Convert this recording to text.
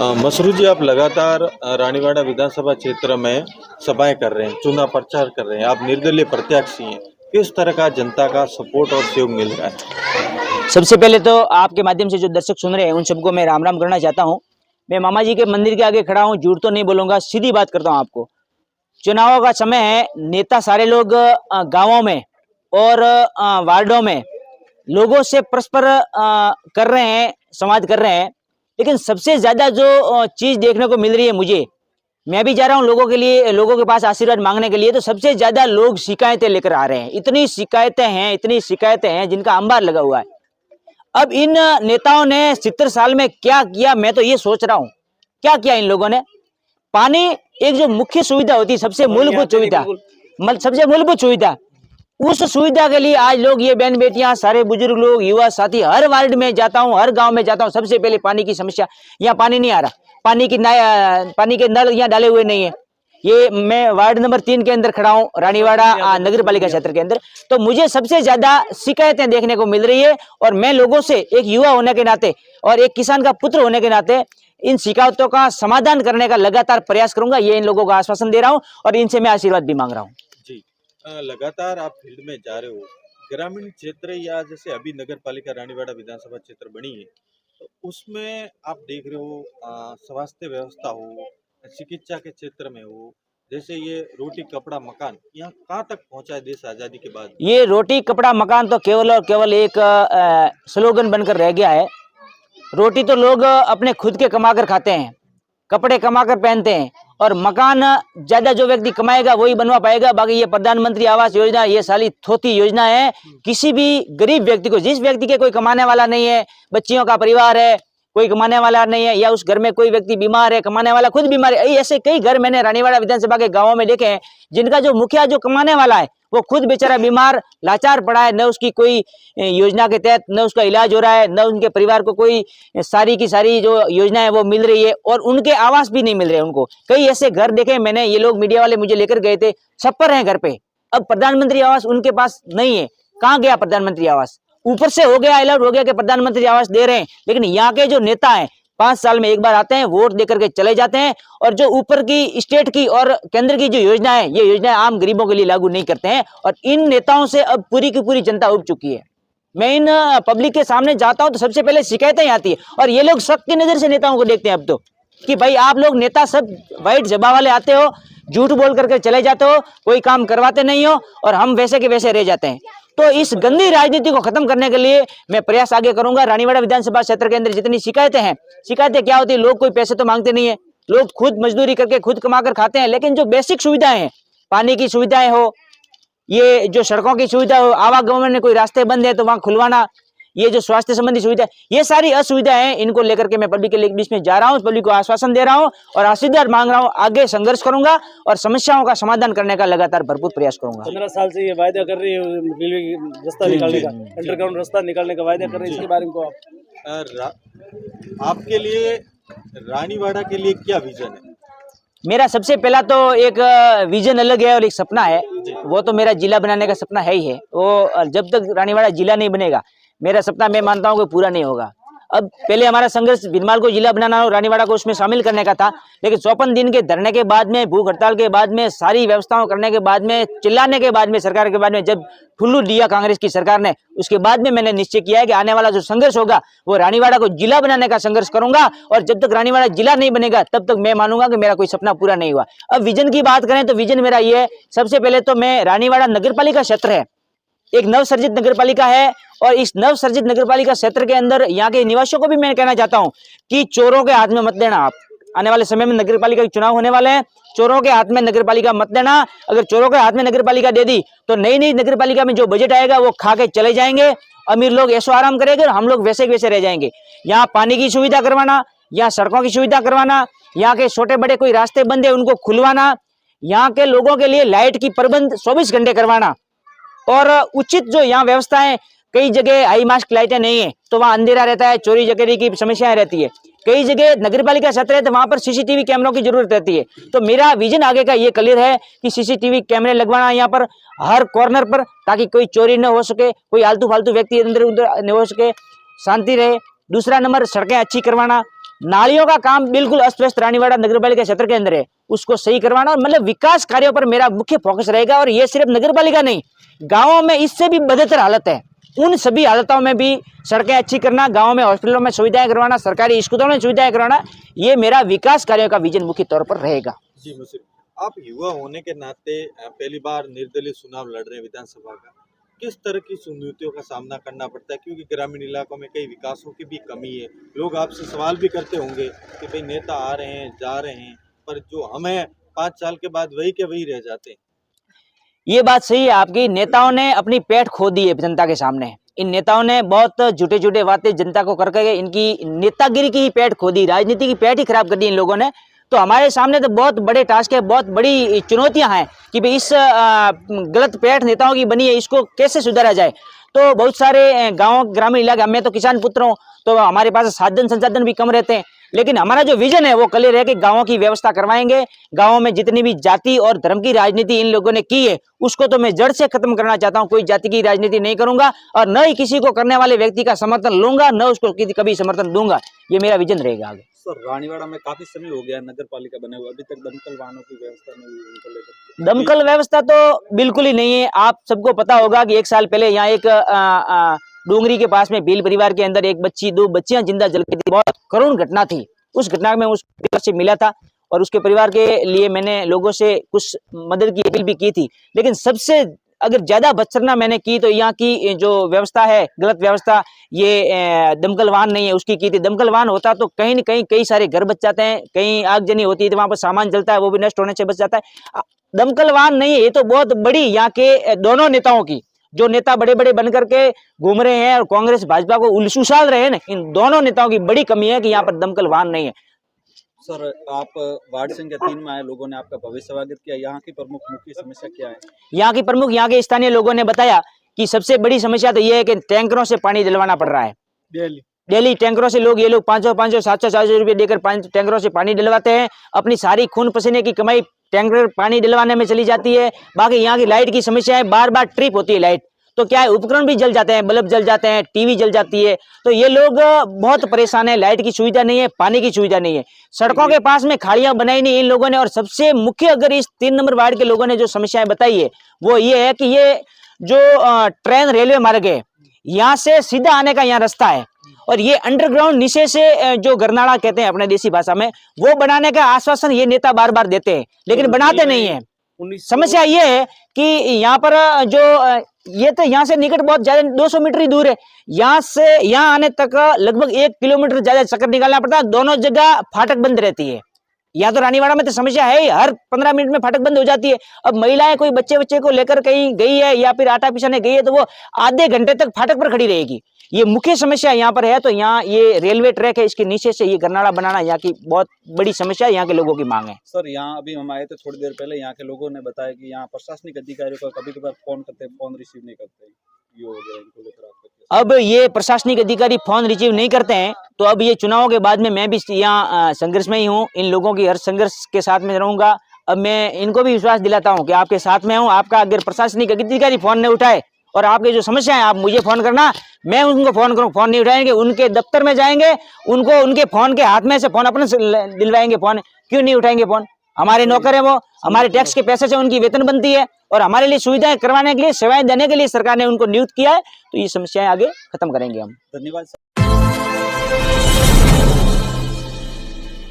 मसरूर जी, आप लगातार रानीवाड़ा विधानसभा क्षेत्र में सभाएं कर रहे हैं, चुनाव प्रचार कर रहे हैं, आप निर्दलीय प्रत्याशी हैं। किस तरह का जनता का सपोर्ट और सहयोग मिल रहा है? सबसे पहले तो आपके माध्यम से जो दर्शक सुन रहे हैं उन सबको मैं राम राम करना चाहता हूं। मैं मामा जी के मंदिर के आगे खड़ा हूं, झूठ तो नहीं बोलूंगा, सीधी बात करता हूं आपको। चुनावों का समय है, नेता सारे लोग गांवों में और वार्डों में लोगों से परस्पर कर रहे हैं, संवाद कर रहे हैं। लेकिन सबसे ज्यादा जो चीज देखने को मिल रही है मुझे, मैं भी जा रहा हूं लोगों के लिए, लोगों के पास आशीर्वाद मांगने के लिए, तो सबसे ज्यादा लोग शिकायतें लेकर आ रहे हैं। इतनी शिकायतें हैं जिनका अंबार लगा हुआ है। अब इन नेताओं ने 70 साल में क्या किया, मैं तो ये सोच रहा हूं क्या किया इन लोगों ने। पानी एक जो मुख्य सुविधा होती है, सबसे मूलभूत सुविधा, उस सुविधा के लिए आज लोग, ये बहन बेटियां, सारे बुजुर्ग लोग, युवा साथी, हर वार्ड में जाता हूं, हर गांव में जाता हूं, सबसे पहले पानी की समस्या। यहाँ पानी नहीं आ रहा, पानी के नल यहाँ डाले हुए नहीं है। ये मैं वार्ड नंबर 3 के अंदर खड़ा हूँ, रानीवाड़ा नगर पालिका क्षेत्र के अंदर। तो मुझे सबसे ज्यादा शिकायतें देखने को मिल रही है और मैं लोगों से, एक युवा होने के नाते और एक किसान का पुत्र होने के नाते, इन शिकायतों का समाधान करने का लगातार प्रयास करूंगा। ये इन लोगों को आश्वासन दे रहा हूं और इनसे मैं आशीर्वाद भी मांग रहा हूं। जी, लगातार आप फील्ड में जा रहे हो, ग्रामीण क्षेत्र या जैसे अभी नगर पालिका रानीवाड़ा विधानसभा क्षेत्र बनी है, तो उसमें आप देख रहे हो स्वास्थ्य व्यवस्था हो, चिकित्सा के क्षेत्र में हो, जैसे ये रोटी कपड़ा मकान, यहाँ कहाँ तक पहुँचा है देश आज़ादी के बाद? ये रोटी कपड़ा मकान तो केवल और केवल एक स्लोगन बनकर रह गया है। रोटी तो लोग अपने खुद के कमा कर खाते हैं, कपड़े कमा कर पहनते हैं, और मकान ज्यादा जो व्यक्ति कमाएगा वही बनवा पाएगा। बाकी ये प्रधानमंत्री आवास योजना, ये साली थोथी योजना है। किसी भी गरीब व्यक्ति को, जिस व्यक्ति के कोई कमाने वाला नहीं है, बच्चियों का परिवार है, कोई कमाने वाला नहीं है, या उस घर में कोई व्यक्ति बीमार है, कमाने वाला खुद बीमार है, ऐसे कई घर मैंने रानीवाड़ा विधानसभा के गांवों में देखे हैं जिनका जो मुखिया, जो कमाने वाला है, वो खुद बेचारा बीमार लाचार पड़ा है, न उसकी कोई योजना के तहत न उसका इलाज हो रहा है, न उनके परिवार को कोई सारी की सारी जो योजना है वो मिल रही है, और उनके आवास भी नहीं मिल रहे उनको। कई ऐसे घर देखे मैंने, ये लोग मीडिया वाले मुझे लेकर गए थे, छप्पर हैं घर पे। अब प्रधानमंत्री आवास उनके पास नहीं है, कहाँ गया प्रधानमंत्री आवास? ऊपर से हो गया, अलर्ट हो गया कि प्रधानमंत्री आवास दे रहे हैं, लेकिन यहाँ के जो नेता हैं 5 साल में एक बार आते हैं, वोट देकर के चले जाते हैं, और जो ऊपर की स्टेट की और केंद्र की जो योजना है, ये योजना आम गरीबों के लिए लागू नहीं करते हैं। और इन नेताओं से अब पूरी की पूरी जनता उब चुकी है। मैं इन पब्लिक के सामने जाता हूं तो सबसे पहले शिकायतें आती है, और ये लोग शक की नजर से नेताओं को देखते हैं अब तो, कि भाई आप लोग नेता सब वाइट जबा वाले आते हो, झूठ बोल करके चले जाते हो, कोई काम करवाते नहीं हो, और हम वैसे के वैसे रह जाते हैं। तो इस गंदी राजनीति को खत्म करने के लिए मैं प्रयास आगे करूंगा। रानीवाड़ा विधानसभा क्षेत्र के अंदर जितनी शिकायतें हैं, शिकायतें क्या होती है, लोग कोई पैसे तो मांगते नहीं है, लोग खुद मजदूरी करके खुद कमा कर खाते हैं, लेकिन जो बेसिक सुविधाएं हैं, पानी की सुविधाएं हो, ये जो सड़कों की सुविधा हो, आवागमन में कोई रास्ते बंद है तो वहां खुलवाना, ये जो स्वास्थ्य संबंधी सुविधा, ये सारी असुविधाएं हैं, इनको लेकर के मैं पब्लिक के बीच में जा रहा हूं, पब्लिक को आश्वासन दे रहा हूं और आशीर्वाद मांग रहा हूं। आगे संघर्ष करूंगा और समस्याओं का समाधान करने का लगातार भरपूर प्रयास करूंगा। 15 साल से ये वायदा कर रही है रेलवे रास्ता निकालने का, अंडरग्राउंड रास्ता निकालने का वायदा कर रही है, इसके बारे में आपके लिए रानीवाड़ा के लिए क्या विजन है? मेरा सबसे पहला तो एक विजन अलग है और एक सपना है, वो तो मेरा जिला बनाने का सपना है ही है। वो जब तक रानीवाड़ा जिला नहीं बनेगा, मेरा सपना मैं मानता हूँ कि पूरा नहीं होगा। अब पहले हमारा संघर्ष भिनमाल को जिला बनाना और रानीवाड़ा को उसमें शामिल करने का था, लेकिन 54 दिन के धरने के बाद में, भूख हड़ताल के बाद में, सारी व्यवस्थाओं करने के बाद में, चिल्लाने के बाद में, सरकार के बाद में, जब ठुल्लू दिया कांग्रेस की सरकार ने, उसके बाद में मैंने निश्चय किया है कि आने वाला जो संघर्ष होगा वो रानीवाड़ा को जिला बनाने का संघर्ष करूंगा। और जब तक रानीवाड़ा जिला नहीं बनेगा तब तक मैं मानूंगा कि मेरा कोई सपना पूरा नहीं हुआ। अब विजन की बात करें तो विजन मेरा ये है, सबसे पहले तो मैं, रानीवाड़ा नगर पालिका क्षेत्र है, एक नवसर्जित नगर पालिका है, और इस नवसर्जित नगर पालिका क्षेत्र के अंदर यहाँ के निवासियों को भी मैं कहना चाहता हूँ कि चोरों के हाथ में मत देना। आप आने वाले समय में नगर पालिका के चुनाव होने वाले हैं, चोरों के हाथ में नगर पालिका मत देना। अगर चोरों के हाथ में नगर पालिका दे दी तो नई नई नगर पालिका में जो बजट आएगा वो खा के चले जाएंगे, अमीर लोग ऐशो आराम करेंगे और हम लोग वैसे वैसे रह जाएंगे। यहाँ पानी की सुविधा करवाना, यहाँ सड़कों की सुविधा करवाना, यहाँ के छोटे बड़े कोई रास्ते बंद है उनको खुलवाना, यहाँ के लोगों के लिए लाइट की प्रबंध 24 घंटे करवाना, और उचित जो यहाँ व्यवस्था है, कई जगह हाई मास्क लाइटें नहीं है तो वहाँ अंधेरा रहता है, चोरी चकेरी की समस्याएं रहती है। कई जगह नगर पालिका क्षेत्र है तो वहां पर सीसीटीवी कैमरों की जरूरत रहती है। तो मेरा विजन आगे का ये क्लियर है कि सीसीटीवी कैमरे लगवाना यहाँ पर हर कॉर्नर पर, ताकि कोई चोरी न हो सके, कोई आलतू फालतू व्यक्ति अंदर उधर न हो सके, शांति रहे। दूसरा नंबर, सड़कें अच्छी करवाना, नालियों का काम बिल्कुल अस्त व्यस्त रानीवाड़ा नगर पालिका क्षेत्र के अंदर है, उसको सही करवाना और मतलब विकास कार्यों पर मेरा मुख्य फोकस रहेगा। और ये सिर्फ नगर पालिका नहीं, गाँवों में इससे भी बदतर हालत है, उन सभी हालतों में भी सड़कें अच्छी करना, गाँव में हॉस्पिटलों में सुविधाएं करवाना, सरकारी स्कूलों में सुविधाएं करवाना, ये मेरा विकास कार्यों का विजन मुख्य तौर पर रहेगा। जी मुसीब, आप युवा होने के नाते पहली बार निर्दलीय चुनाव लड़ रहे हैं विधानसभा का, किस तरह की चुनौतियों का सामना करना पड़ता है? क्योंकि ग्रामीण इलाकों में कई विकासों की भी कमी है, लोग आपसे सवाल भी करते होंगे कि भाई नेता आ रहे हैं जा रहे हैं, पर जो हम हैं 5 साल के बाद वही के वही रह जाते हैं। ये बात सही है आपकी, नेताओं ने अपनी पेट खो दी है जनता के सामने। इन नेताओं ने बहुत झूठे झूठे बातें जनता को करके इनकी नेतागिरी की ही पेट खो दी, राजनीति की पेट ही खराब कर दी इन लोगों ने। तो हमारे सामने तो बहुत बड़े टास्क है, बहुत बड़ी चुनौतियां हैं कि भाई इस गलत पेट नेताओं की बनी है, इसको कैसे सुधारा जाए। तो बहुत सारे गांव ग्रामीण इलाके, मैं तो किसान पुत्र हूँ, तो हमारे पास साधन संसाधन भी कम रहते हैं, लेकिन हमारा जो विजन है वो क्लियर है कि गांवों की व्यवस्था करवाएंगे। गांवों में जितनी भी जाति और धर्म की राजनीति इन लोगों ने की है उसको तो मैं जड़ से खत्म करना चाहता हूं। कोई जाति की राजनीति नहीं करूंगा और न ही किसी को करने वाले व्यक्ति का समर्थन लूंगा, न उसको कभी समर्थन दूंगा। ये मेरा विजन रहेगा आगे। सर, रानीवाड़ा में काफी समय हो गया नगर पालिका बने हुए, अभी तक दमकल वाहनों की व्यवस्था नहीं हुई उनको लेकर। दमकल व्यवस्था तो बिल्कुल ही नहीं है। आप सबको पता होगा कि 1 साल पहले यहाँ एक डूंगरी के पास में भील परिवार के अंदर एक बच्ची, 2 बच्चियां जिंदा जल गई थी, बहुत करुण घटना थी। उस घटना में उस परिवार से मिला था और उसके परिवार के लिए मैंने लोगों से कुछ मदद की अपील भी की थी, लेकिन सबसे अगर ज्यादा बचना मैंने की तो यहाँ की जो व्यवस्था है, गलत व्यवस्था, ये दमकल वाहन नहीं है उसकी की थी। दमकल वाहन होता तो कहीं न कहीं कई सारे घर बच जाते हैं, कहीं आगजनी होती है तो वहां पर सामान जलता है, वो भी नष्ट होने से बच जाता है। दमकल वाहन नहीं है, ये तो बहुत बड़ी यहाँ के दोनों नेताओं की, जो नेता बड़े बड़े बन करके घूम रहे हैं और कांग्रेस भाजपा को उछाल रहे हैं ना, इन दोनों नेताओं की बड़ी कमी है कि यहाँ पर दमकल वाहन नहीं है। सर, आप वार्ड संख्या 3 में आए, लोगों ने आपका भव्य स्वागत किया, यहाँ की प्रमुख मुख्य समस्या क्या है? यहाँ की प्रमुख, यहाँ के स्थानीय लोगों ने बताया कि सबसे बड़ी समस्या तो ये है कि टैंकरों से पानी दिलवाना पड़ रहा है। डेली टैंकरों से ये लोग 500-500 700 रुपये देकर टैंकरों से पानी दिलवाते हैं। अपनी सारी खून पसीने की कमाई टैंकर पानी दिलवाने में चली जाती है। बाकी यहाँ की लाइट की समस्या है, बार बार ट्रिप होती है लाइट, तो क्या है उपकरण भी जल जाते हैं, बल्ब जल जाते हैं, टीवी जल जाती है। तो ये लोग बहुत परेशान है, लाइट की सुविधा नहीं है, पानी की सुविधा नहीं है, सड़कों के पास में खाड़ियां बनाई नहीं इन लोगों ने। और सबसे मुख्य अगर इस 3 नंबर वार्ड के लोगों ने जो समस्याएं बताई है वो ये है कि ये जो ट्रेन रेलवे मार्ग है, यहाँ से सीधा आने का यहाँ रास्ता है और ये अंडरग्राउंड नीचे से जो गरनाड़ा कहते हैं अपने देसी भाषा में, वो बनाने का आश्वासन ये नेता बार बार देते हैं, लेकिन बनाते नहीं है। समस्या ये है कि यहाँ पर जो ये तो यहाँ से निकट बहुत ज्यादा 200 मीटर ही दूर है, यहाँ से यहाँ आने तक लगभग 1 किलोमीटर ज्यादा चक्कर निकालना पड़ता है। दोनों जगह फाटक बंद रहती है। यहाँ तो रानीवाड़ा में तो समस्या है ही, हर 15 मिनट में फाटक बंद हो जाती है। अब महिलाएं कोई बच्चे को लेकर कहीं गई है या फिर आटा पिसाने गई है तो वो आधे घंटे तक फाटक पर खड़ी रहेगी। ये मुख्य समस्या यहाँ पर है। तो यहाँ ये रेलवे ट्रैक है, इसके नीचे से ये गरनाड़ा बनाना यहाँ की बहुत बड़ी समस्या है, यहाँ के लोगों की मांग है। सर, यहाँ अभी हम आए थे थोड़ी देर पहले, यहाँ के लोगों ने बताया कि यहाँ प्रशासनिक अधिकारियों का कभी कभार फोन करते हैं, फोन रिसीव नहीं करते हैं। ये हो गया, इनको लेकर अब ये प्रशासनिक अधिकारी फोन रिसीव नहीं करते हैं, तो अब ये चुनाव के बाद में मैं भी यहाँ संघर्ष में ही हूँ, इन लोगों की हर संघर्ष के साथ में रहूंगा। अब मैं इनको भी विश्वास दिलाता हूँ कि आपके साथ में हूँ। आपका अगर प्रशासनिक अधिकारी फोन नहीं उठाए और आपके जो समस्या है आप मुझे फोन करना, मैं उनको फोन करूँ, फोन नहीं उठाएंगे, उनके दफ्तर में जाएंगे, उनको उनके फोन के हाथ में से फोन अपने दिलवाएंगे। फोन क्यों नहीं उठाएंगे? फोन हमारे नौकर है, वो हमारे टैक्स के पैसे से उनकी वेतन बनती है और हमारे लिए सुविधाएं करवाने के लिए, सेवाएं देने के लिए सरकार ने उनको नियुक्त किया है। तो ये समस्याएं आगे खत्म करेंगे हम। धन्यवाद सर।